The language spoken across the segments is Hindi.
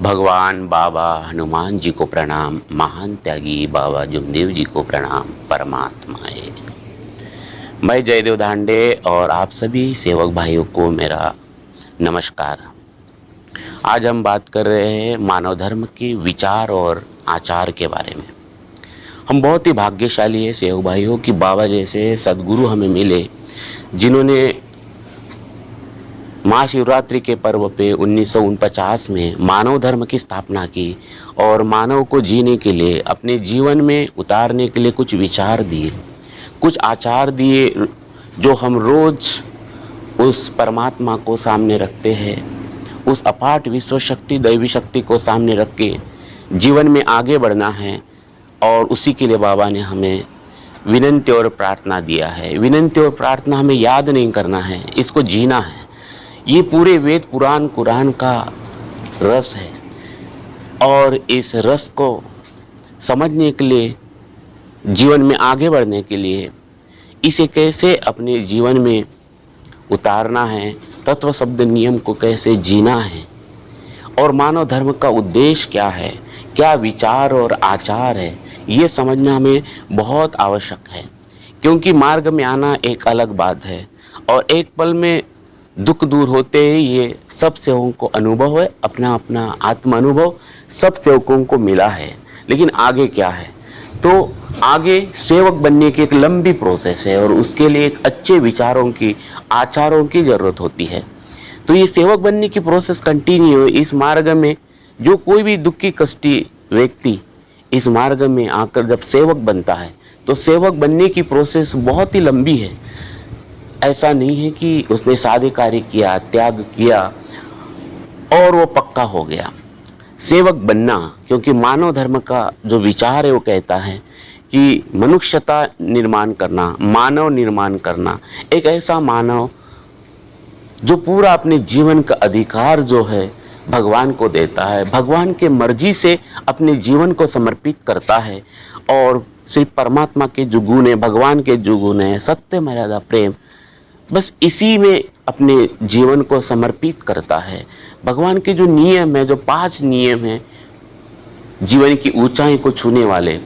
भगवान बाबा हनुमान जी को प्रणाम, महान त्यागी बाबा जुमदेव जी को प्रणाम, परमात्माए। मैं जयदेव धांडे और आप सभी सेवक भाइयों को मेरा नमस्कार। आज हम बात कर रहे हैं मानव धर्म के विचार और आचार के बारे में। हम बहुत ही भाग्यशाली है सेवक भाइयों कि बाबा जैसे सद्गुरु हमें मिले, जिन्होंने महाशिवरात्रि के पर्व पे 1949 में मानव धर्म की स्थापना की और मानव को जीने के लिए, अपने जीवन में उतारने के लिए कुछ विचार दिए, कुछ आचार दिए, जो हम रोज उस परमात्मा को सामने रखते हैं, उस अपाट विश्व शक्ति दैवी शक्ति को सामने रख के जीवन में आगे बढ़ना है। और उसी के लिए बाबा ने हमें विनंती और प्रार्थना दिया है। विनंती और प्रार्थना हमें याद नहीं करना है, इसको जीना है। ये पूरे वेद पुराण कुरान का रस है और इस रस को समझने के लिए, जीवन में आगे बढ़ने के लिए, इसे कैसे अपने जीवन में उतारना है, तत्व शब्द नियम को कैसे जीना है और मानव धर्म का उद्देश्य क्या है, क्या विचार और आचार है, ये समझना हमें बहुत आवश्यक है। क्योंकि मार्ग में आना एक अलग बात है और एक पल में दुख दूर होते ही ये सब सेवकों को अनुभव है, अपना अपना आत्म अनुभव सब सेवकों को मिला है। लेकिन आगे क्या है, तो आगे सेवक बनने की एक लंबी प्रोसेस है और उसके लिए एक अच्छे विचारों की, आचारों की जरूरत होती है। तो ये सेवक बनने की प्रोसेस कंटिन्यू। इस मार्ग में जो कोई भी दुखी कष्टी व्यक्ति इस मार्ग में आकर जब सेवक बनता है, तो सेवक बनने की प्रोसेस बहुत ही लंबी है। ऐसा नहीं है कि उसने सादे कार्य किया, त्याग किया और वो पक्का हो गया। सेवक बनना, क्योंकि मानव धर्म का जो विचार है वो कहता है कि मनुष्यता निर्माण करना, मानव निर्माण करना, एक ऐसा मानव जो पूरा अपने जीवन का अधिकार जो है भगवान को देता है, भगवान के मर्जी से अपने जीवन को समर्पित करता है और सिर्फ परमात्मा के जो गुण है, भगवान के जो गुण है, सत्य, मर्यादा, प्रेम, बस इसी में अपने जीवन को समर्पित करता है। भगवान के जो नियम है, जो 5 नियम हैं जीवन की ऊंचाई को छूने वाले,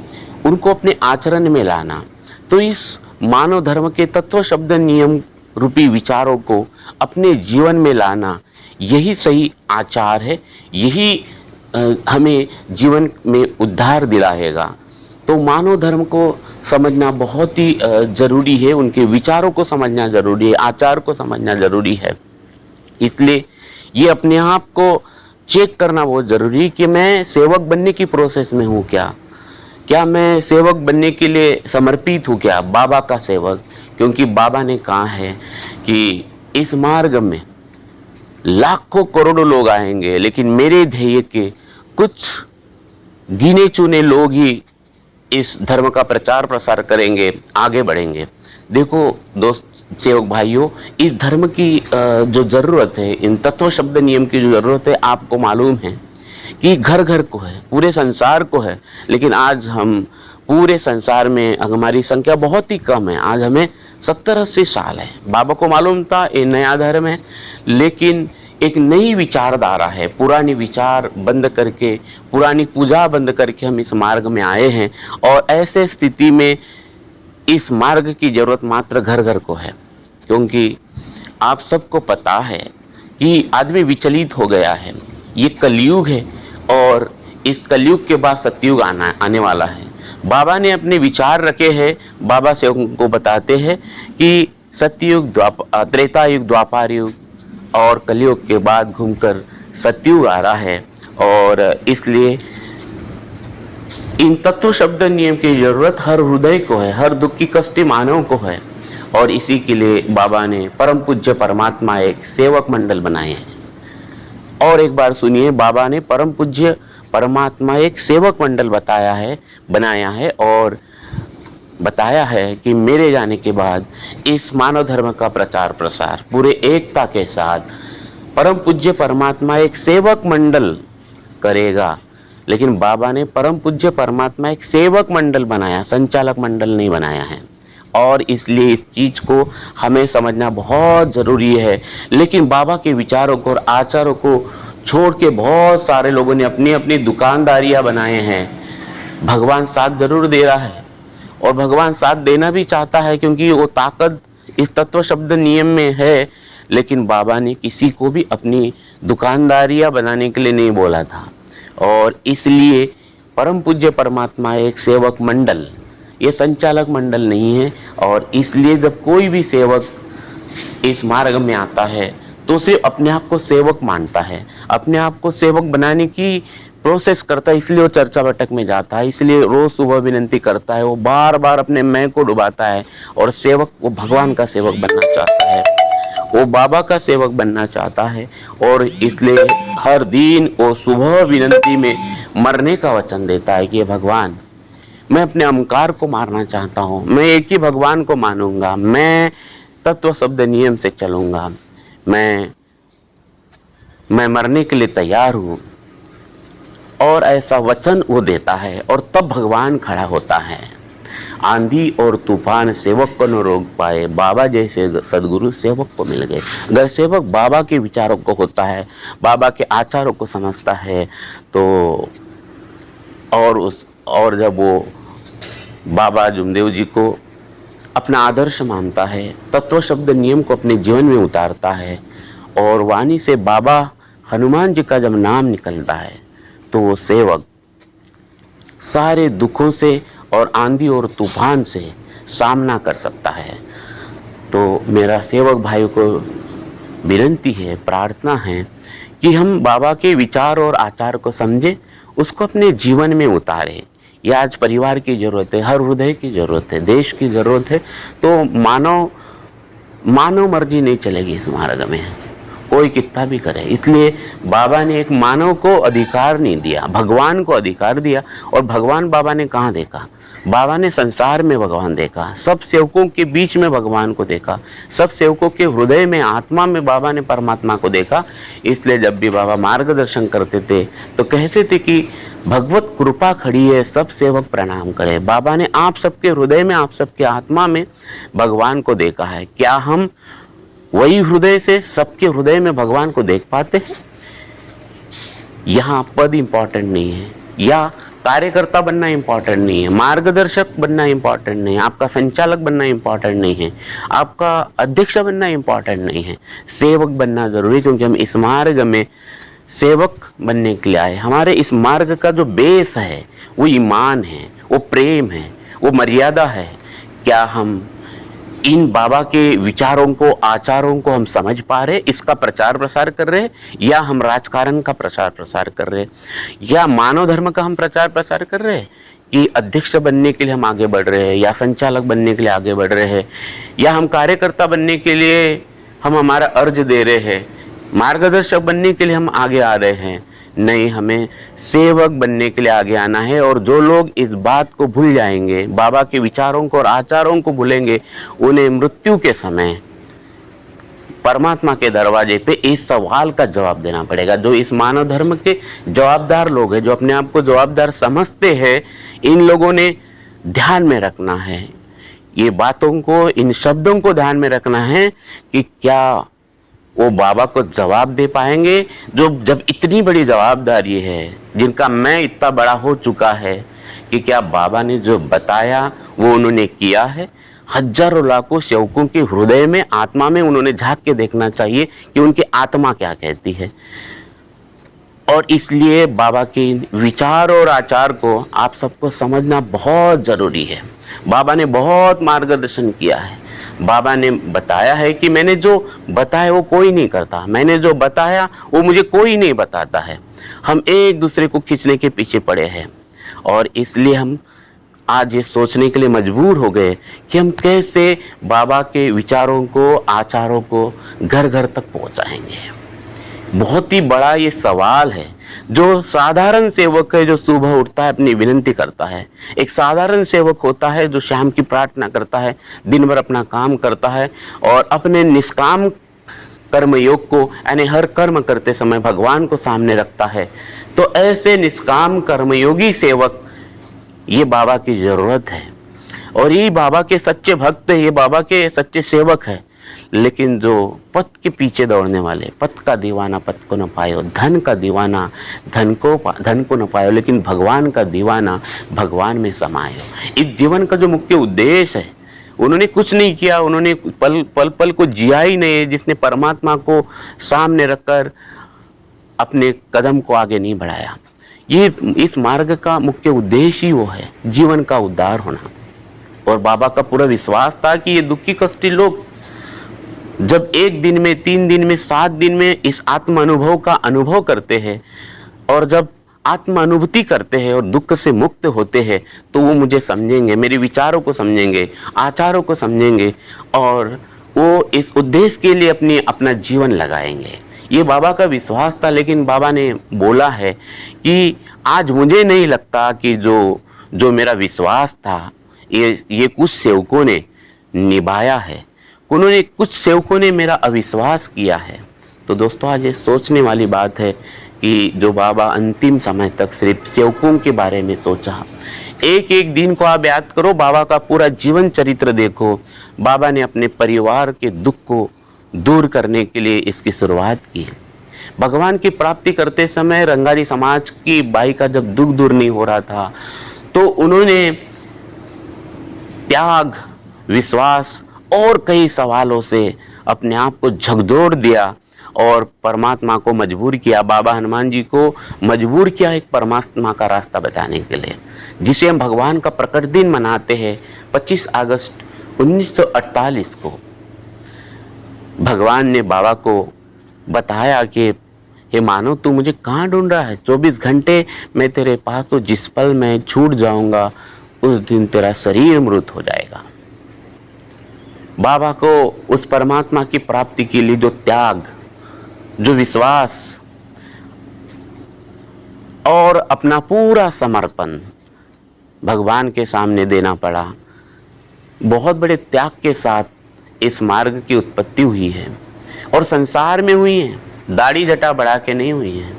उनको अपने आचरण में लाना। तो इस मानव धर्म के तत्व शब्द नियम रूपी विचारों को अपने जीवन में लाना, यही सही आचार है, यही हमें जीवन में उद्धार दिलाएगा। तो मानव धर्म को समझना बहुत ही जरूरी है, उनके विचारों को समझना जरूरी है, आचार को समझना जरूरी है। इसलिए ये अपने आप को चेक करना बहुत जरूरी है कि मैं सेवक बनने की प्रोसेस में हूँ क्या मैं सेवक बनने के लिए समर्पित हूँ क्या, बाबा का सेवक। क्योंकि बाबा ने कहा है कि इस मार्ग में लाखों करोड़ों लोग आएंगे, लेकिन मेरे ध्येय के कुछ गिने चुने लोग ही इस धर्म का प्रचार प्रसार करेंगे, आगे बढ़ेंगे। देखो दोस्त सेवक भाइयों, इस धर्म की जो जरूरत है, इन तत्व शब्द नियम की जो जरूरत है, आपको मालूम है कि घर घर को है, पूरे संसार को है। लेकिन आज हम पूरे संसार में, हमारी संख्या बहुत ही कम है। आज हमें 70-80 साल है। बाबा को मालूम था ये नया धर्म है, लेकिन एक नई विचारधारा है। पुरानी विचार बंद करके, पुरानी पूजा बंद करके हम इस मार्ग में आए हैं और ऐसे स्थिति में इस मार्ग की जरूरत मात्र घर घर को है। क्योंकि आप सबको पता है कि आदमी विचलित हो गया है। ये कलयुग है और इस कलयुग के बाद सतयुग आने वाला है। बाबा ने अपने विचार रखे हैं। बाबा सेवकों को बताते हैं कि सतयुग, त्रेता युग, द्वापर युग और कलयुग के बाद घूमकर सतयुग आ रहा है। और इसलिए इन तत्व शब्द नियम की जरूरत हर हृदय को है, हर दुखी कष्टी मानव को है। और इसी के लिए बाबा ने परम पूज्य परमात्मा एक सेवक मंडल बनाए हैं। और एक बार सुनिए, बाबा ने परम पूज्य परमात्मा एक सेवक मंडल बनाया है और बताया है कि मेरे जाने के बाद इस मानव धर्म का प्रचार प्रसार पूरे एकता के साथ परम पूज्य परमात्मा एक सेवक मंडल करेगा। लेकिन बाबा ने परम पूज्य परमात्मा एक सेवक मंडल बनाया, संचालक मंडल नहीं बनाया है। और इसलिए इस चीज को हमें समझना बहुत जरूरी है। लेकिन बाबा के विचारों को और आचारों को छोड़ के बहुत सारे लोगों ने अपनी अपनी दुकानदारियां बनाए हैं। भगवान साथ जरूर दे रहा है और भगवान साथ देना भी चाहता है, क्योंकि वो ताकत इस तत्व शब्द नियम में है। लेकिन बाबा ने किसी को भी अपनी दुकानदारियां बनाने के लिए नहीं बोला था। और इसलिए परम पूज्य परमात्मा एक सेवक मंडल, ये संचालक मंडल नहीं है। और इसलिए जब कोई भी सेवक इस मार्ग में आता है तो सिर्फ अपने आप को सेवक मानता है, अपने आप को सेवक बनाने की प्रोसेस करता है। इसलिए वो चर्चा बैठक में जाता है, इसलिए रोज सुबह विनती करता है, वो बार बार अपने मैं को डुबाता है। और सेवक वो भगवान का सेवक बनना चाहता है, वो बाबा का सेवक बनना चाहता है। और इसलिए हर दिन वो सुबह विनती में मरने का वचन देता है कि भगवान, मैं अपने अहंकार को मारना चाहता हूँ, मैं एक ही भगवान को मानूंगा, मैं तत्व शब्द नियम से चलूंगा, मैं मरने के लिए तैयार हूं। और ऐसा वचन वो देता है और तब भगवान खड़ा होता है। आंधी और तूफान सेवक को न रोक पाए, बाबा जैसे सदगुरु सेवक को मिल गए। अगर सेवक बाबा के विचारों को होता है, बाबा के आचारों को समझता है तो और जब वो बाबा जुमदेव जी को अपना आदर्श मानता है, तत्व शब्द नियम को अपने जीवन में उतारता है, और वाणी से बाबा हनुमान जी का जब नाम निकलता है तो वो सेवक सारे दुखों से और आंधी और तूफान से सामना कर सकता है। तो मेरा सेवक भाई को विनती है, प्रार्थना है कि हम बाबा के विचार और आचार को समझे, उसको अपने जीवन में उतारे। ये आज परिवार की जरूरत है, हर हृदय की जरूरत है, देश की जरूरत है। तो मानव मर्जी नहीं चलेगी इस मार्ग में, कोई कितना भी करे। इसलिए बाबा ने एक मानव को अधिकार नहीं दिया, भगवान को अधिकार दिया। और भगवान बाबा ने कहाँ देखा? बाबा ने संसार में भगवान देखा, सब सेवकों के बीच में भगवान को देखा, सब सेवकों के हृदय में, आत्मा में बाबा ने परमात्मा को देखा। इसलिए जब भी बाबा मार्गदर्शन करते थे तो कहते थे कि भगवत कृपा खड़ी है, सब सेवक प्रणाम करे। बाबा ने आप सबके हृदय में, आप सबके आत्मा में भगवान को देखा है। क्या हम वही हृदय से सबके हृदय में भगवान को देख पाते हैं? यहाँ पद इंपॉर्टेंट नहीं है, या कार्यकर्ता बनना इंपॉर्टेंट नहीं है, मार्गदर्शक बनना इंपॉर्टेंट नहीं है, आपका संचालक बनना इंपॉर्टेंट नहीं है, आपका अध्यक्ष बनना इंपॉर्टेंट नहीं है। सेवक बनना जरूरी, क्योंकि हम इस मार्ग में सेवक बनने के लिए आए। हमारे इस मार्ग का जो बेस है वो ईमान है, वो प्रेम है, वो मर्यादा है। क्या हम इन बाबा के विचारों को, आचारों को हम समझ पा रहे, इसका प्रचार प्रसार कर रहे, या हम राजकारण का प्रचार प्रसार कर रहे, या मानव धर्म का हम प्रचार प्रसार कर रहे कि अध्यक्ष बनने के लिए हम आगे बढ़ रहे हैं, या संचालक बनने के लिए आगे बढ़ रहे हैं, या हम कार्यकर्ता बनने के लिए हम हमारा अर्ज दे रहे हैं, मार्गदर्शक बनने के लिए हम आगे आ रहे हैं? नहीं, हमें सेवक बनने के लिए आगे आना है। और जो लोग इस बात को भूल जाएंगे, बाबा के विचारों को और आचारों को भूलेंगे, उन्हें मृत्यु के समय परमात्मा के दरवाजे पे इस सवाल का जवाब देना पड़ेगा। जो इस मानव धर्म के जवाबदार लोग हैं, जो अपने आप को जवाबदार समझते हैं, इन लोगों ने ध्यान में रखना है, ये बातों को, इन शब्दों को ध्यान में रखना है कि क्या वो बाबा को जवाब दे पाएंगे? जो जब इतनी बड़ी जवाबदारी है, जिनका मैं इतना बड़ा हो चुका है, कि क्या बाबा ने जो बताया वो उन्होंने किया है? हजारों लाखों सेवकों के हृदय में, आत्मा में उन्होंने झांक के देखना चाहिए कि उनकी आत्मा क्या कहती है। और इसलिए बाबा के विचार और आचार को आप सबको समझना बहुत जरूरी है। बाबा ने बहुत मार्गदर्शन किया है। बाबा ने बताया है कि मैंने जो बताया वो कोई नहीं करता, मैंने जो बताया वो मुझे कोई नहीं बताता है। हम एक दूसरे को खींचने के पीछे पड़े हैं, और इसलिए हम आज ये सोचने के लिए मजबूर हो गए कि हम कैसे बाबा के विचारों को, आचारों को घर घर तक पहुंचाएंगे। बहुत ही बड़ा ये सवाल है। जो साधारण सेवक है, जो सुबह उठता है, अपनी विनती करता है, एक साधारण सेवक होता है जो शाम की प्रार्थना करता है, दिन भर अपना काम करता है, और अपने निष्काम कर्मयोग को, यानी हर कर्म करते समय भगवान को सामने रखता है। तो ऐसे निष्काम कर्मयोगी सेवक, ये बाबा की जरूरत है। और ये बाबा के सच्चे भक्त है, ये बाबा के सच्चे सेवक है। लेकिन जो पथ के पीछे दौड़ने वाले, पथ का दीवाना पथ को न पायो, धन का दीवाना धन को न पायो, लेकिन भगवान का दीवाना भगवान में समायो। इस जीवन का जो मुख्य उद्देश्य है, उन्होंने कुछ नहीं किया, उन्होंने पल पल पल को जिया ही नहीं, जिसने परमात्मा को सामने रखकर अपने कदम को आगे नहीं बढ़ाया। ये इस मार्ग का मुख्य उद्देश्य ही वो है, जीवन का उद्धार होना। और बाबा का पूरा विश्वास था कि ये दुखी कष्टी लोग जब 1 दिन में, 3 दिन में, 7 दिन में इस आत्म अनुभव का अनुभव करते हैं, और जब आत्म अनुभूति करते हैं और दुख से मुक्त होते हैं, तो वो मुझे समझेंगे, मेरे विचारों को समझेंगे, आचारों को समझेंगे, और वो इस उद्देश्य के लिए अपना जीवन लगाएंगे। ये बाबा का विश्वास था। लेकिन बाबा ने बोला है कि आज मुझे नहीं लगता कि जो मेरा विश्वास था ये कुछ सेवकों ने निभाया है, कुछ सेवकों ने मेरा अविश्वास किया है। तो दोस्तों, आज ये सोचने वाली बात है कि जो बाबा अंतिम समय तक सिर्फ सेवकों के बारे में सोचा। एक एक दिन को आप याद करो, बाबा का पूरा जीवन चरित्र देखो। बाबा ने अपने परिवार के दुख को दूर करने के लिए इसकी शुरुआत की। भगवान की प्राप्ति करते समय रंगारी समाज की बाई का जब दुख दूर नहीं हो रहा था, तो उन्होंने त्याग, विश्वास और कई सवालों से अपने आप को झकझोर दिया और परमात्मा को मजबूर किया। बाबा हनुमान जी को मजबूर किया एक परमात्मा का रास्ता बताने के लिए, जिसे हम भगवान का प्रकट दिन मनाते हैं 25 अगस्त 1948 को। भगवान ने बाबा को बताया कि हे मानव, तू मुझे कहाँ ढूंढ रहा है? 24 घंटे मैं तेरे पास हूँ, जिस पल मैं छूट जाऊंगा उस दिन तेरा शरीर मृत हो जाएगा। बाबा को उस परमात्मा की प्राप्ति के लिए जो त्याग, जो विश्वास और अपना पूरा समर्पण भगवान के सामने देना पड़ा। बहुत बड़े त्याग के साथ इस मार्ग की उत्पत्ति हुई है, और संसार में हुई है। दाढ़ी जटा बढ़ा के नहीं हुई है,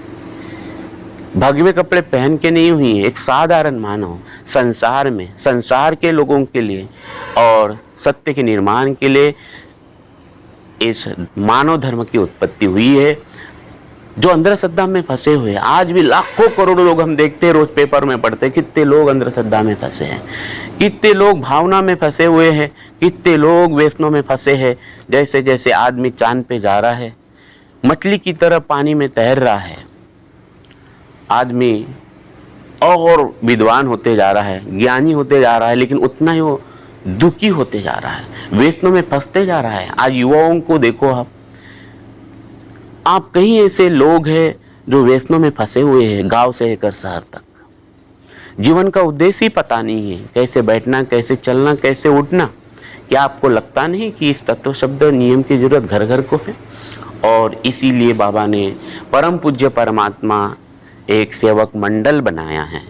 भगवे कपड़े पहन के नहीं हुई है। एक साधारण मानव संसार में, संसार के लोगों के लिए और सत्य के निर्माण के लिए इस मानव धर्म की उत्पत्ति हुई है, जो अंधश्रद्धा में फंसे हुए। आज भी लाखों करोड़ों लोग हम देखते हैं, रोज पेपर में पढ़ते हैं, कितने लोग अंधश्रद्धा में फंसे हैं, कितने लोग भावना में फंसे हुए हैं, कितने लोग वैष्णव में फंसे हैं। जैसे जैसे आदमी चांद पे जा रहा है, मछली की तरह पानी में तैर रहा है, आदमी और विद्वान होते जा रहा है, ज्ञानी होते जा रहा है, लेकिन उतना ही वो दुखी होते जा रहा है, वैष्णव में फंसते जा रहा है। आज युवाओं को देखो, आप कहीं ऐसे लोग हैं जो वैष्णव में फंसे हुए हैं, गांव से लेकर शहर तक। जीवन का उद्देश्य ही पता नहीं है, कैसे बैठना, कैसे चलना, कैसे उठना। क्या आपको लगता नहीं कि इस तत्व शब्द नियम की जरूरत घर घर को है? और इसीलिए बाबा ने परम पूज्य परमात्मा एक सेवक मंडल बनाया है।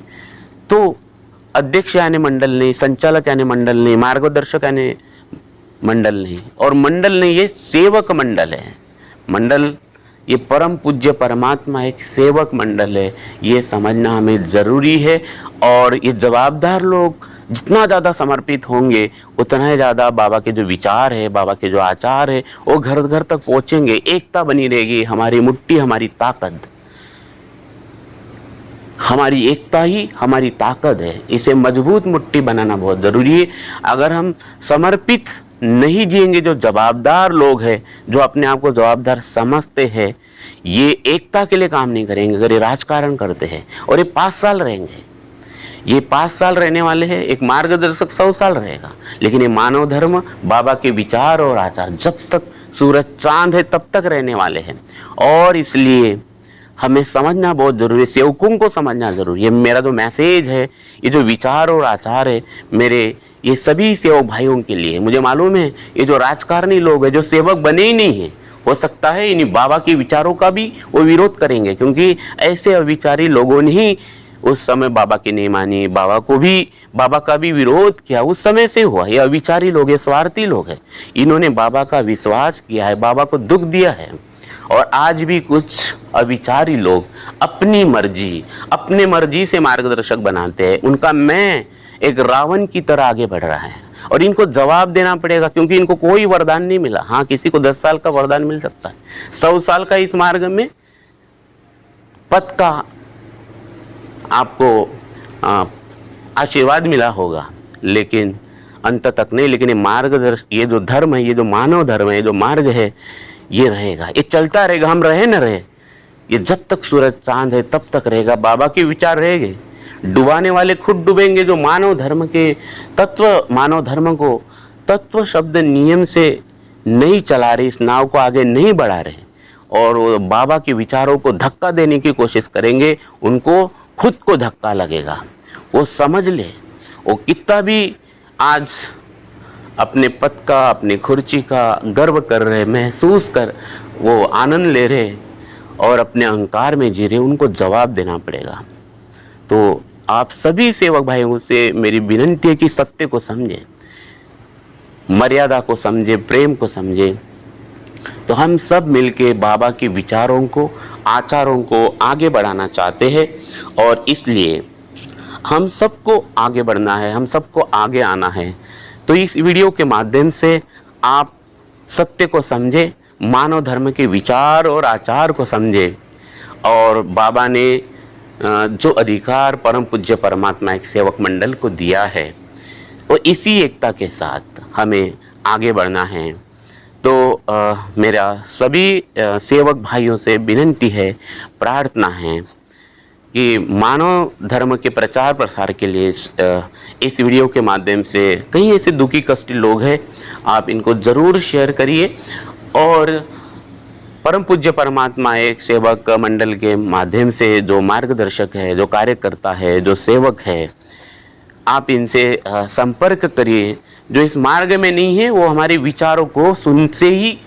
तो अध्यक्ष यानी मंडल नहीं, संचालक यानी मंडल नहीं, मार्गदर्शक यानी मंडल नहीं, और मंडल नहीं, ये सेवक मंडल है। मंडल, ये परम पूज्य परमात्मा एक सेवक मंडल है, ये समझना हमें जरूरी है। और ये जवाबदार लोग जितना ज़्यादा समर्पित होंगे, उतना ही ज़्यादा बाबा के जो विचार है, बाबा के जो आचार है, वो घर घर तक पहुँचेंगे। एकता बनी रहेगी। हमारी मुट्ठी हमारी ताकत, हमारी एकता ही हमारी ताकत है। इसे मजबूत मुट्ठी बनाना बहुत जरूरी है। अगर हम समर्पित नहीं जिएंगे, जो जवाबदार लोग हैं, जो अपने आप को जवाबदार समझते हैं, ये एकता के लिए काम नहीं करेंगे। अगर ये राजकारण करते हैं, और ये 5 साल रहेंगे, ये 5 साल रहने वाले हैं, एक मार्गदर्शक 100 साल रहेगा। लेकिन ये मानव धर्म, बाबा के विचार और आचार जब तक सूरज चांद है तब तक रहने वाले हैं। और इसलिए हमें समझना बहुत जरूरी है, सेवकों को समझना जरूरी है। मेरा जो मैसेज है, ये जो विचार और आचार है, मेरे ये सभी सेवक भाइयों के लिए। मुझे मालूम है ये जो राजकारणी लोग हैं, जो सेवक बने ही नहीं है, हो सकता है इन बाबा के विचारों का भी वो विरोध करेंगे, क्योंकि ऐसे अविचारी लोगों ने ही उस समय बाबा की नहीं मानी, बाबा का भी विरोध किया। उस समय से हुआ। ये अविचारी लोग है, स्वार्थी लोग हैं, इन्होंने बाबा का विश्वास किया है, बाबा को दुख दिया है। और आज भी कुछ अविचारी लोग अपनी मर्जी, अपने मर्जी से मार्गदर्शक बनाते हैं। उनका मैं एक रावण की तरह आगे बढ़ रहा है, और इनको जवाब देना पड़ेगा, क्योंकि इनको कोई वरदान नहीं मिला। हाँ, किसी को 10 साल का वरदान मिल सकता है, 100 साल का इस मार्ग में पथ का आपको आशीर्वाद मिला होगा, लेकिन अंत तक नहीं। लेकिन ये मार्गदर्शन, ये जो धर्म है, ये जो मानव धर्म है, जो मार्ग है, ये रहेगा, ये चलता रहेगा। हम रहे न रहे, ये जब तक सूरज चांद है तब तक रहेगा। बाबा के विचार रहेंगे, डुबाने वाले खुद डूबेंगे। जो मानव धर्म के तत्व, मानव धर्म को तत्व शब्द नियम से नहीं चला रहे, इस नाव को आगे नहीं बढ़ा रहे, और वो बाबा के विचारों को धक्का देने की कोशिश करेंगे, उनको खुद को धक्का लगेगा। वो समझ ले, वो कितना भी आज अपने पद का, अपनी खुर्ची का गर्व कर रहे, महसूस कर वो आनंद ले रहे और अपने अहंकार में जी रहे, उनको जवाब देना पड़ेगा। तो आप सभी सेवक भाइयों से मेरी विनती है कि सत्य को समझें, मर्यादा को समझें, प्रेम को समझें। तो हम सब मिलके बाबा के विचारों को, आचारों को आगे बढ़ाना चाहते हैं, और इसलिए हम सबको आगे बढ़ना है, हम सबको आगे आना है। तो इस वीडियो के माध्यम से आप सत्य को समझे, मानव धर्म के विचार और आचार को समझे, और बाबा ने जो अधिकार परम पूज्य परमात्मा एक सेवक मंडल को दिया है, वो इसी एकता के साथ हमें आगे बढ़ना है। तो मेरा सभी सेवक भाइयों से विनती है, प्रार्थना है कि मानव धर्म के प्रचार प्रसार के लिए इस वीडियो के माध्यम से कई ऐसे दुखी कष्टी लोग हैं, आप इनको जरूर शेयर करिए, और परम पूज्य परमात्मा एक सेवक मंडल के माध्यम से जो मार्गदर्शक है, जो कार्यकर्ता है, जो सेवक है, आप इनसे संपर्क करिए। जो इस मार्ग में नहीं है, वो हमारे विचारों को सुनते ही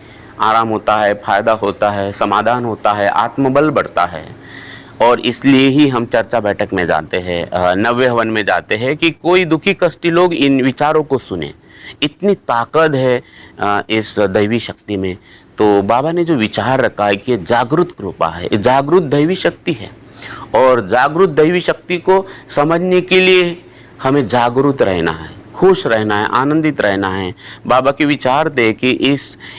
आराम होता है, फायदा होता है, समाधान होता है, आत्मबल बढ़ता है। और इसलिए ही हम चर्चा बैठक में जाते हैं, नव्य हवन में जाते हैं, कि कोई दुखी कष्टी लोग इन विचारों को सुने। इतनी ताकत है इस दैवी शक्ति में। तो बाबा ने जो विचार रखा है कि जागृत कृपा है, जागृत दैवी शक्ति है, और जागृत दैवी शक्ति को समझने के लिए हमें जागरूक रहना है, खुश रहना है, आनंदित रहना है। बाबा के विचार दे कि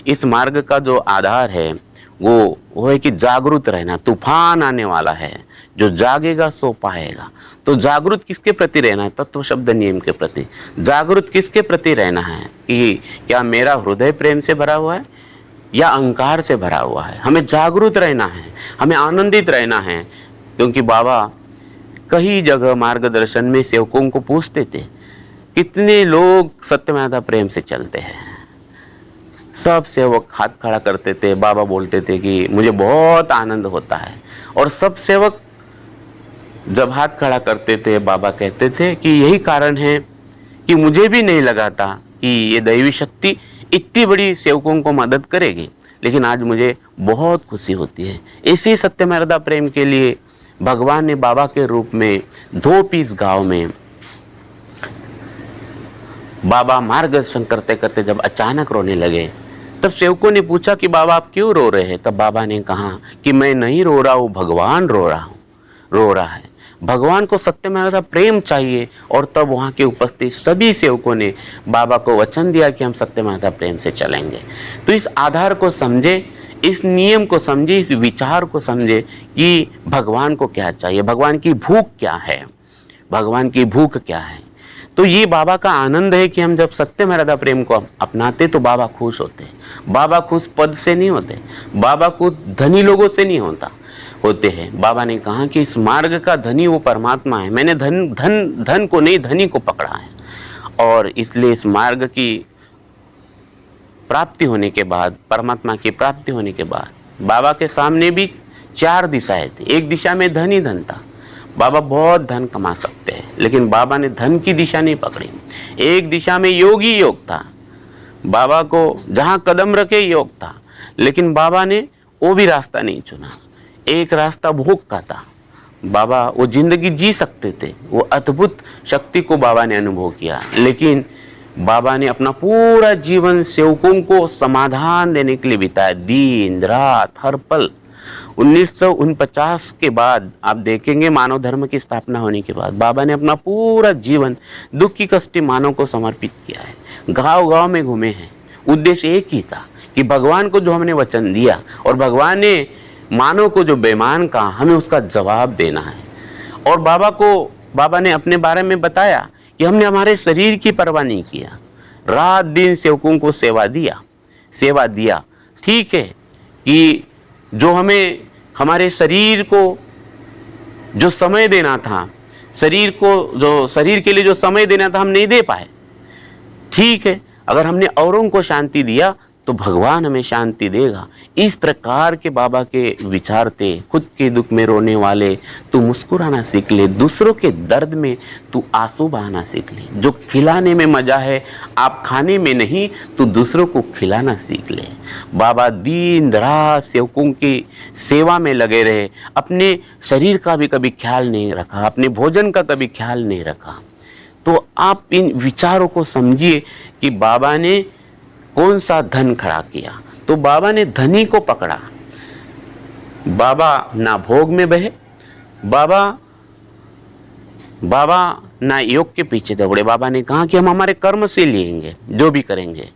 इस मार्ग का जो आधार है वो है कि जागरूक रहना। तूफान आने वाला है, जो जागेगा सो पाएगा। तो जागरूक किसके प्रति रहना है? तत्व शब्द नियम के प्रति। जागरूक किसके प्रति रहना है कि क्या मेरा हृदय प्रेम से भरा हुआ है या अहंकार से भरा हुआ है? हमें जागरूक रहना है, हमें आनंदित रहना है, क्योंकि बाबा कई जगह मार्गदर्शन में सेवकों को पूछते थे, कितने लोग सत्यमाता प्रेम से चलते हैं? सब सेवक हाथ खड़ा करते थे। बाबा बोलते थे कि मुझे बहुत आनंद होता है। और सब सेवक जब हाथ खड़ा करते थे, बाबा कहते थे कि यही कारण है कि मुझे भी नहीं लगा था कि ये दैवी शक्ति इतनी बड़ी सेवकों को मदद करेगी, लेकिन आज मुझे बहुत खुशी होती है। इसी सत्यमर्यादा प्रेम के लिए भगवान ने बाबा के रूप में 2 पीस गांव में बाबा मार्गदर्शन करते करते जब अचानक रोने लगे, तब सेवकों ने पूछा कि बाबा आप क्यों रो रहे हैं? तब बाबा ने कहा कि मैं नहीं रो रहा हूँ, भगवान रो रहा है। भगवान को सत्यमर्यादा प्रेम चाहिए। और तब वहाँ के उपस्थित सभी सेवकों ने बाबा को वचन दिया कि हम सत्यमर्यादा प्रेम से चलेंगे। तो इस आधार को समझे, इस नियम को समझे, इस विचार को समझे कि भगवान को क्या चाहिए, भगवान की भूख क्या है, भगवान की भूख क्या है। तो ये बाबा का आनंद है कि हम जब सत्यमर्यादा प्रेम को अपनाते तो बाबा खुश होते हैं। बाबा खुश पद से नहीं होते, बाबा खुश धनी लोगों से नहीं होते हैं। बाबा ने कहा कि इस मार्ग का धनी वो परमात्मा है। मैंने धन को नहीं, धनी को पकड़ा है। और इसलिए इस मार्ग की प्राप्ति होने के बाद, परमात्मा की प्राप्ति होने के बाद, बाबा के सामने भी 4 दिशाएं थी। एक दिशा में धन ही धन था, बाबा बहुत धन कमा सकते हैं, लेकिन बाबा ने धन की दिशा नहीं पकड़ी। एक दिशा में योग ही योग था, बाबा को जहां कदम रखे योग था, लेकिन बाबा ने वो भी रास्ता नहीं चुना। एक रास्ता भोग का था। बाबा वो जिंदगी जी सकते थे, वो अद्भुत शक्ति को बाबा ने अनुभव किया, लेकिन बाबा ने अपना पूरा जीवन सेवकों को समाधान देने के लिए बिताया। दिन रात हर पल 1949 के बाद आप देखेंगे, मानव धर्म की स्थापना होने के बाद बाबा ने अपना पूरा जीवन दुखी कष्टी मानव को समर्पित किया है। गांव गांव में घूमे हैं। उद्देश्य एक ही था कि भगवान को जो हमने वचन दिया और भगवान ने मानव को जो बेईमान कहा, हमें उसका जवाब देना है। और बाबा ने अपने बारे में बताया कि हमने हमारे शरीर की परवाह नहीं किया, रात दिन सेवकों को सेवा दिया। ठीक है कि जो हमें हमारे शरीर को जो समय देना था, शरीर के लिए जो समय देना था, हम नहीं दे पाए। ठीक है, अगर हमने औरों को शांति दिया तो भगवान हमें शांति देगा। इस प्रकार के बाबा के विचार थे। खुद के दुख में रोने वाले तू मुस्कुराना सीख ले, दूसरों के दर्द में तू आंसू बहाना सीख ले। जो खिलाने में मजा है आप खाने में नहीं, तू दूसरों को खिलाना सीख ले। बाबा दिन रात सेवकों की सेवा में लगे रहे, अपने शरीर का भी कभी ख्याल नहीं रखा, अपने भोजन का कभी ख्याल नहीं रखा। तो आप इन विचारों को समझिए कि बाबा ने कौन सा धन खड़ा किया। तो बाबा ने धनी को पकड़ा। बाबा ना भोग में बहे, बाबा ना योग के पीछे दौड़े। बाबा ने कहा कि हम हमारे कर्म से लेंगे, जो भी करेंगे।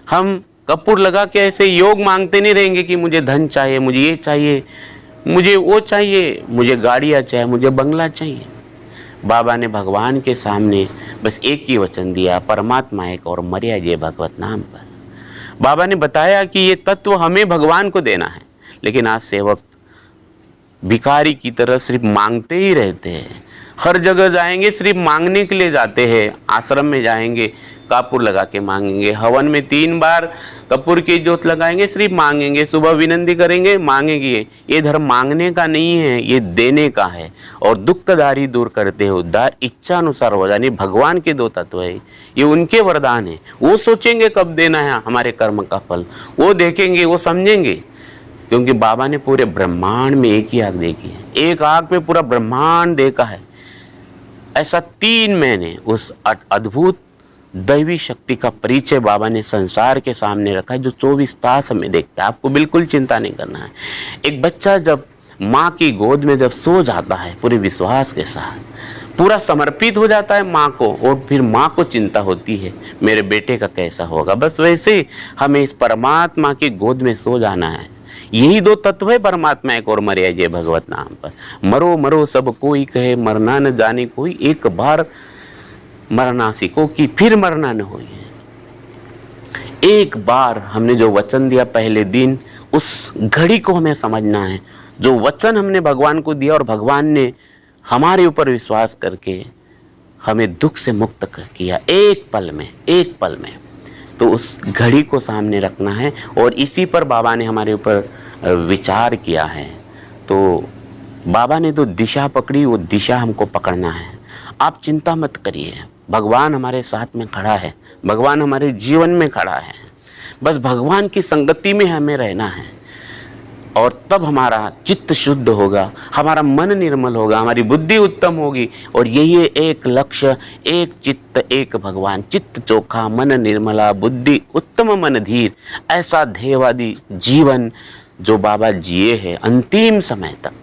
हम कपूर लगा के ऐसे योग मांगते नहीं रहेंगे कि मुझे धन चाहिए, मुझे ये चाहिए, मुझे वो चाहिए, मुझे गाड़ियाँ चाहिए, मुझे बंगला चाहिए। बाबा ने भगवान के सामने बस एक ही वचन दिया, परमात्मा एक और मर्या जे भगवत नाम पर। बाबा ने बताया कि ये तत्व हमें भगवान को देना है, लेकिन आज सेवक भिखारी की तरह सिर्फ मांगते ही रहते हैं। हर जगह जाएंगे सिर्फ मांगने के लिए जाते हैं। आश्रम में जाएंगे कपूर लगा के मांगेंगे, हवन में 3 बार कपूर की ज्योत लगाएंगे, सिर्फ मांगेंगे, सुबह विनंती करेंगे, मांगेंगे। ये धर्म मांगने का नहीं है, ये देने का है। और दुखदारी दूर करते हो, उद्धार इच्छा अनुसार हो जाने। भगवान के 2 तत्व है, ये उनके वरदान है। वो सोचेंगे कब देना है हमारे कर्म का फल, वो देखेंगे, वो समझेंगे। क्योंकि बाबा ने पूरे ब्रह्मांड में एक ही आग देखी है, एक आग में पूरा ब्रह्मांड देखा है। ऐसा 3 महीने उस अद्भुत दैवी शक्ति का परिचय बाबा ने संसार के सामने रखा है, जो 24 तास हमें देखता है। आपको बिल्कुल चिंता नहीं करना है। एक बच्चा जब माँ की गोद में जब सो जाता है पूरे विश्वास के साथ, पूरा समर्पित हो जाता है माँ को, और फिर माँ को चिंता होती है मेरे बेटे का कैसा होगा। बस वैसे ही हमें इस परमात्मा की गोद में सो जाना है। यही 2 तत्व है, परमात्मा एक और मर्या जे भगवत नाम पर। मरो मरो सब कोई कहे, मरना न जाने कोई, एक बार मरना सीखो कि फिर मरना न हो। एक बार हमने जो वचन दिया पहले दिन, उस घड़ी को हमें समझना है। जो वचन हमने भगवान को दिया और भगवान ने हमारे ऊपर विश्वास करके हमें दुख से मुक्त किया एक पल में, तो उस घड़ी को सामने रखना है। और इसी पर बाबा ने हमारे ऊपर विचार किया है। तो बाबा ने तो दिशा पकड़ी, वो दिशा हमको पकड़ना है। आप चिंता मत करिए, भगवान हमारे साथ में खड़ा है, भगवान हमारे जीवन में खड़ा है। बस भगवान की संगति में हमें रहना है, और तब हमारा चित्त शुद्ध होगा, हमारा मन निर्मल होगा, हमारी बुद्धि उत्तम होगी। और यही है एक लक्ष्य, एक चित्त एक भगवान। चित्त चोखा, मन निर्मला, बुद्धि उत्तम, मन धीर। ऐसा ध्येयवादी जीवन जो बाबा जिए हैं अंतिम समय तक,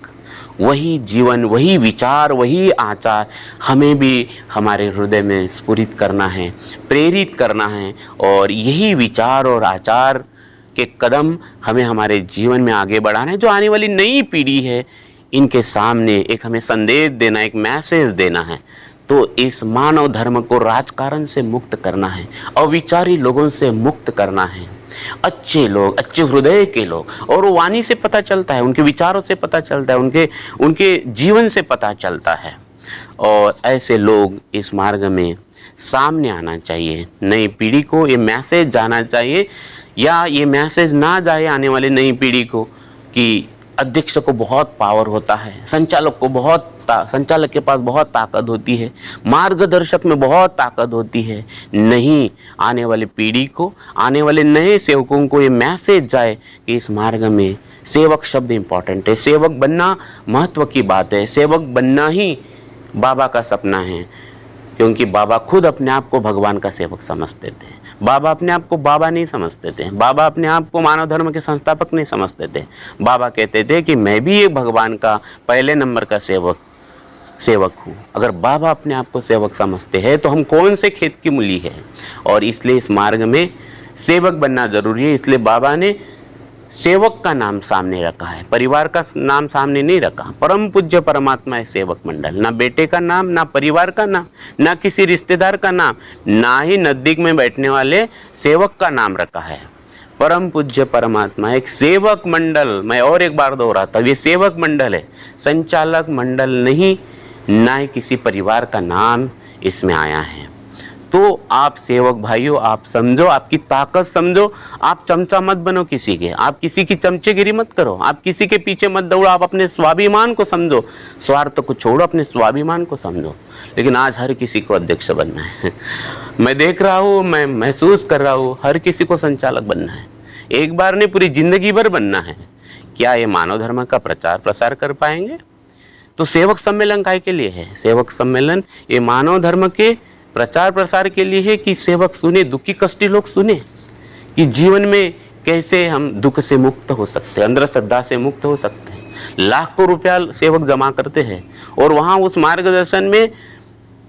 वही जीवन, वही विचार, वही आचार हमें भी हमारे हृदय में स्फुरित करना है, प्रेरित करना है। और यही विचार और आचार के कदम हमें हमारे जीवन में आगे बढ़ाना है। जो आने वाली नई पीढ़ी है, इनके सामने एक हमें संदेश देना, एक मैसेज देना है। तो इस मानव धर्म को राजकारण से मुक्त करना है, अविचारी लोगों से मुक्त करना है। अच्छे लोग, अच्छे हृदय के लोग, और वो वाणी से पता चलता है, उनके विचारों से पता चलता है, उनके जीवन से पता चलता है। और ऐसे लोग इस मार्ग में सामने आना चाहिए। नई पीढ़ी को ये मैसेज जाना चाहिए, या ये मैसेज ना जाए आने वाले नई पीढ़ी को कि अध्यक्ष को बहुत पावर होता है, संचालक के पास बहुत ताकत होती है, मार्गदर्शक में बहुत ताकत होती है। नहीं, आने वाली पीढ़ी को, आने वाले नए सेवकों को ये मैसेज जाए कि इस मार्ग में सेवक शब्द इंपॉर्टेंट है, सेवक बनना महत्व की बात है, सेवक बनना ही बाबा का सपना है। क्योंकि बाबा खुद अपने आप को भगवान का सेवक समझते थे। बाबा अपने आप को बाबा नहीं समझते थे, बाबा अपने आप को मानव धर्म के संस्थापक नहीं समझते थे। बाबा कहते थे कि मैं भी एक भगवान का पहले नंबर का सेवक हूँ। अगर बाबा अपने आप को सेवक समझते हैं तो हम कौन से खेत की मूली है। और इसलिए इस मार्ग में सेवक बनना जरूरी है। इसलिए बाबा ने सेवक का नाम सामने रखा है, परिवार का नाम सामने नहीं रखा। परम पूज्य परमात्मा है सेवक मंडल, ना बेटे का नाम, ना परिवार का नाम, ना किसी रिश्तेदार का नाम, ना ही नजदीक में बैठने वाले सेवक का नाम रखा है। परम पूज्य परमात्मा एक सेवक मंडल, मैं और एक बार दोहराता हूं, ये सेवक मंडल है, संचालक मंडल नहीं, ना ही किसी परिवार का नाम इसमें आया है। तो आप सेवक भाइयों, आप समझो, आपकी ताकत समझो। आप चमचा मत बनो किसी के, आप किसी की चमचेगिरी मत करो, आप किसी के पीछे मत दौड़ो, आप अपने स्वाभिमान को समझो। स्वार्थ को छोड़ो, अपने स्वाभिमान को समझो। लेकिन आज हर किसी को अध्यक्ष बनना है। मैं देख रहा हूँ, मैं महसूस कर रहा हूँ, हर किसी को संचालक बनना है। एक बार नहीं, पूरी जिंदगी भर बनना है। क्या ये मानव धर्म का प्रचार प्रसार कर पाएंगे? तो सेवक सम्मेलन काय के लिए है? सेवक सम्मेलन ये मानव धर्म के प्रचार प्रसार के लिए है कि सेवक सुने, दुखी कष्टी लोग सुने कि जीवन में कैसे हम दुख से मुक्त हो सकते हैं, अंधश्रद्धा से मुक्त हो सकते हैं। लाखों रुपया सेवक जमा करते हैं और वहां उस मार्गदर्शन में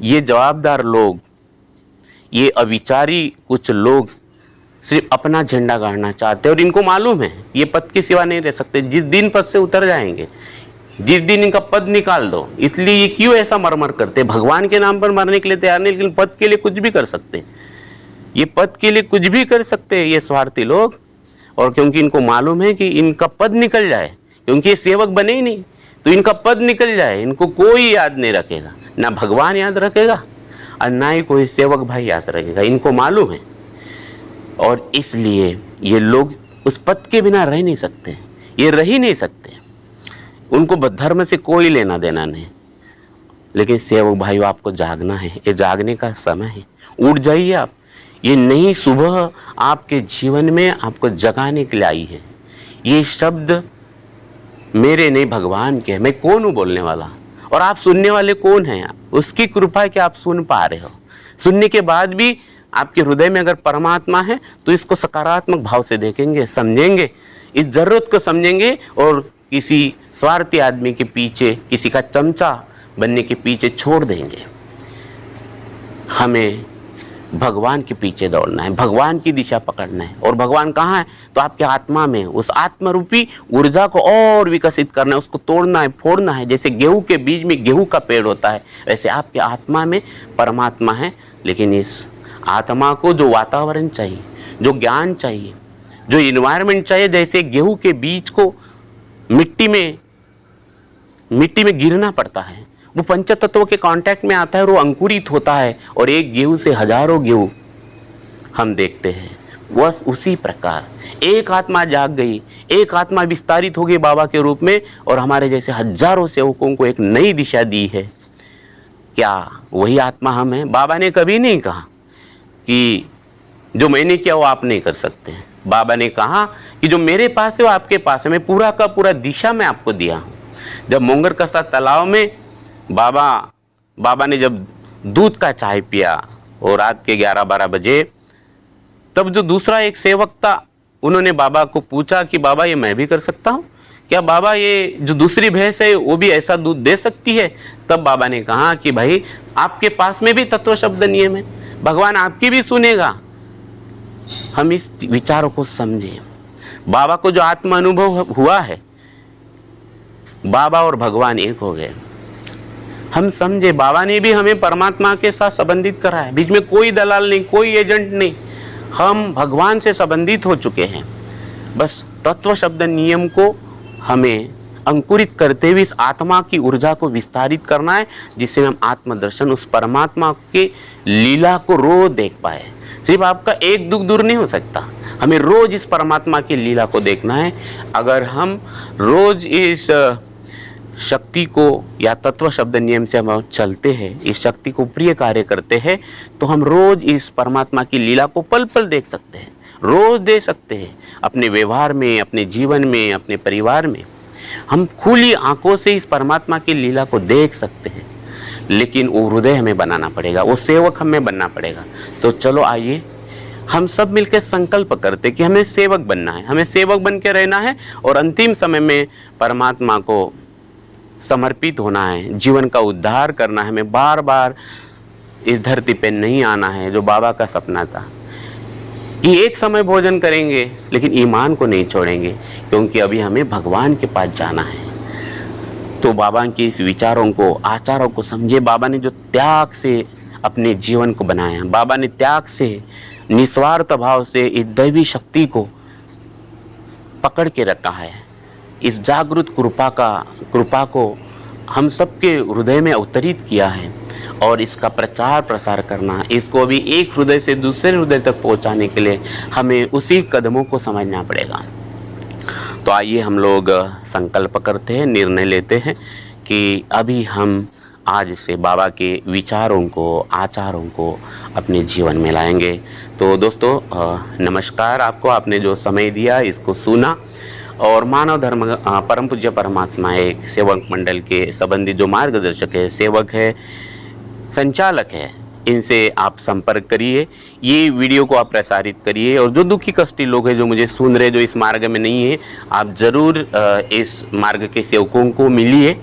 ये जवाबदार लोग, ये अविचारी कुछ लोग सिर्फ अपना झंडा गाड़ना चाहते हैं और इनको मालूम है ये पद के सिवा नहीं रह सकते। जिस दिन पद से उतर जाएंगे, जिस दिन इनका पद निकाल दो, इसलिए ये क्यों ऐसा मरमर करते? भगवान के नाम पर मरने के लिए तैयार नहीं, लेकिन पद के लिए कुछ भी कर सकते। ये पद के लिए कुछ भी कर सकते हैं ये स्वार्थी लोग। और क्योंकि इनको मालूम है कि इनका पद निकल जाए, क्योंकि ये सेवक बने ही नहीं, तो इनका पद निकल जाए, इनको कोई याद नहीं रखेगा, ना भगवान याद रखेगा और ना ही कोई सेवक भाई याद रखेगा, इनको मालूम है। और इसलिए ये लोग उस पद के बिना रह नहीं सकते, ये रह ही नहीं सकते, उनको धर्म से कोई लेना देना नहीं। लेकिन सेवक भाइयों, आपको जागना है, ये जागने का समय है। उठ जाइए आप, ये नई सुबह आपके जीवन में आपको जगाने के लिए आई है। ये शब्द मेरे नहीं, भगवान के। मैं कौन हूँ बोलने वाला, और आप सुनने वाले कौन हैं? उसकी कृपा है कि आप सुन पा रहे हो। सुनने के बाद भी आपके हृदय में अगर परमात्मा है तो इसको सकारात्मक भाव से देखेंगे, समझेंगे, इस जरूरत को समझेंगे और किसी स्वार्थी आदमी के पीछे, किसी का चमचा बनने के पीछे छोड़ देंगे। हमें भगवान के पीछे दौड़ना है, भगवान की दिशा पकड़ना है। और भगवान कहाँ है? तो आपके आत्मा में। उस आत्मा रूपी ऊर्जा को और विकसित करना है, उसको तोड़ना है, फोड़ना है। जैसे गेहूं के बीज में गेहूं का पेड़ होता है, वैसे आपके आत्मा में परमात्मा है। लेकिन इस आत्मा को जो वातावरण चाहिए, जो ज्ञान चाहिए, जो इन्वायरमेंट चाहिए, जैसे गेहूं के बीज को मिट्टी में गिरना पड़ता है, वो पंच तत्वों के कांटेक्ट में आता है और वो अंकुरित होता है, और एक गेहूं से हजारों गेहूं हम देखते हैं। बस उसी प्रकार एक आत्मा जाग गई, एक आत्मा विस्तारित हो गई बाबा के रूप में, और हमारे जैसे हजारों सेवकों को एक नई दिशा दी है। क्या वही आत्मा हम हैं? बाबा ने कभी नहीं कहा कि जो मैंने किया वो आप नहीं कर सकते। बाबा ने कहा कि जो मेरे पास है वो आपके पास है, मैं पूरा का पूरा दिशा में आपको दिया हूं। जब मोंगर कसा तालाब में बाबा ने जब दूध का चाय पिया और रात के 11-12 बजे, तब जो दूसरा एक सेवक था, उन्होंने बाबा को पूछा कि बाबा ये मैं भी कर सकता हूँ क्या? बाबा ये जो दूसरी भैंस है वो भी ऐसा दूध दे सकती है? तब बाबा ने कहा कि भाई आपके पास में भी तत्व शब्द नियम है, भगवान आपकी भी सुनेगा। हम इस विचारों को समझें। बाबा को जो आत्म अनुभव हुआ है, बाबा और भगवान एक हो गए। हम समझे, बाबा ने भी हमें परमात्मा के साथ संबंधित करा है, बीच में कोई दलाल नहीं, कोई एजेंट नहीं, हम भगवान से संबंधित हो चुके हैं। बस तत्व शब्द नियम को हमें अंकुरित करते हुए इस आत्मा की ऊर्जा को विस्तारित करना है, जिससे हम आत्मदर्शन, उस परमात्मा के लीला को रोज देख पाए। सिर्फ आपका एक दुख दूर नहीं हो सकता, हमें रोज इस परमात्मा की लीला को देखना है। अगर हम रोज इस शक्ति को या तत्व शब्द नियम से हम चलते हैं, इस शक्ति को प्रिय कार्य करते हैं, तो हम रोज इस परमात्मा की लीला को पल पल देख सकते हैं, रोज दे सकते हैं। अपने व्यवहार में, अपने जीवन में, अपने परिवार में हम खुली आंखों से इस परमात्मा की लीला को देख सकते हैं। लेकिन वो हृदय हमें बनाना पड़ेगा, वो सेवक हमें बनना पड़ेगा। तो चलो आइए हम सब मिलकर संकल्प करते कि हमें सेवक बनना है, हमें सेवक बन के रहना है और अंतिम समय में परमात्मा को समर्पित होना है, जीवन का उद्धार करना है, हमें बार बार इस धरती पे नहीं आना है, जो बाबा का सपना था कि एक समय भोजन करेंगे लेकिन ईमान को नहीं छोड़ेंगे, क्योंकि अभी हमें भगवान के पास जाना है। तो बाबा के इस विचारों को, आचारों को समझे। बाबा ने जो त्याग से अपने जीवन को बनाया, बाबा ने त्याग से, निस्वार्थ भाव से इस दैवी शक्ति को पकड़ के रखा है। इस जागृत कृपा को हम सबके हृदय में अवतरित किया है और इसका प्रचार प्रसार करना, इसको भी एक हृदय से दूसरे हृदय तक पहुंचाने के लिए हमें उसी कदमों को समझना पड़ेगा। तो आइए हम लोग संकल्प करते हैं, निर्णय लेते हैं कि अभी हम आज से बाबा के विचारों को, आचारों को अपने जीवन में लाएंगे। तो दोस्तों नमस्कार आपको, आपने जो समय दिया, इसको सुना और मानव धर्म परम पूज्य परमात्मा एक सेवक मंडल के संबंधी जो मार्गदर्शक है, सेवक है, संचालक है, इनसे आप संपर्क करिए, ये वीडियो को आप प्रसारित करिए और जो दुखी कष्टी लोग हैं, जो मुझे सुन रहे, जो इस मार्ग में नहीं है, आप जरूर इस मार्ग के सेवकों को मिलिए,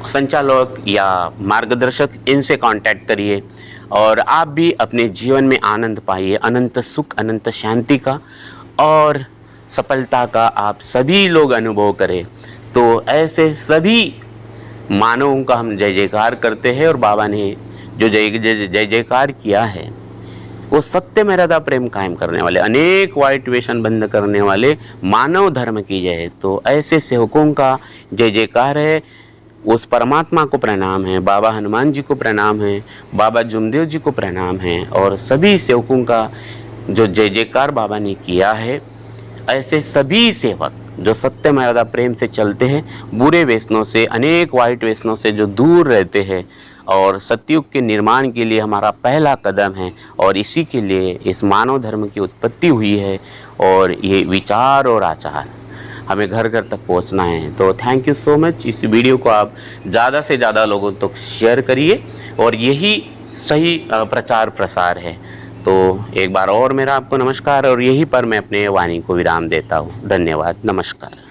संचालक या मार्गदर्शक, इनसे कांटेक्ट करिए और आप भी अपने जीवन में आनंद पाइए, अनंत सुख, अनंत शांति का और सफलता का आप सभी लोग अनुभव करें। तो ऐसे सभी मानवों का हम जय जयकार करते हैं और बाबा ने जो जय जयकार किया है वो सत्य में हृदय प्रेम कायम करने वाले, अनेक वाइट वेशन बंद करने वाले मानव धर्म की जय। तो ऐसे सेवकों का जय जयकार है, उस परमात्मा को प्रणाम है, बाबा हनुमान जी को प्रणाम है, बाबा जुमदेव जी को प्रणाम है और सभी सेवकों का जो जय जयकार बाबा ने किया है। ऐसे सभी सेवक जो सत्य मर्यादा प्रेम से चलते हैं, बुरे व्यसनों से, अनेक वाइट व्यसनों से जो दूर रहते हैं और सतयुग के निर्माण के लिए हमारा पहला कदम है और इसी के लिए इस मानव धर्म की उत्पत्ति हुई है और ये विचार और आचार हमें घर घर तक पहुंचना है। तो थैंक यू सो मच। इस वीडियो को आप ज़्यादा से ज़्यादा लोगों तक शेयर करिए और यही सही प्रचार प्रसार है। तो एक बार और मेरा आपको नमस्कार और यहीं पर मैं अपने वाणी को विराम देता हूँ। धन्यवाद, नमस्कार।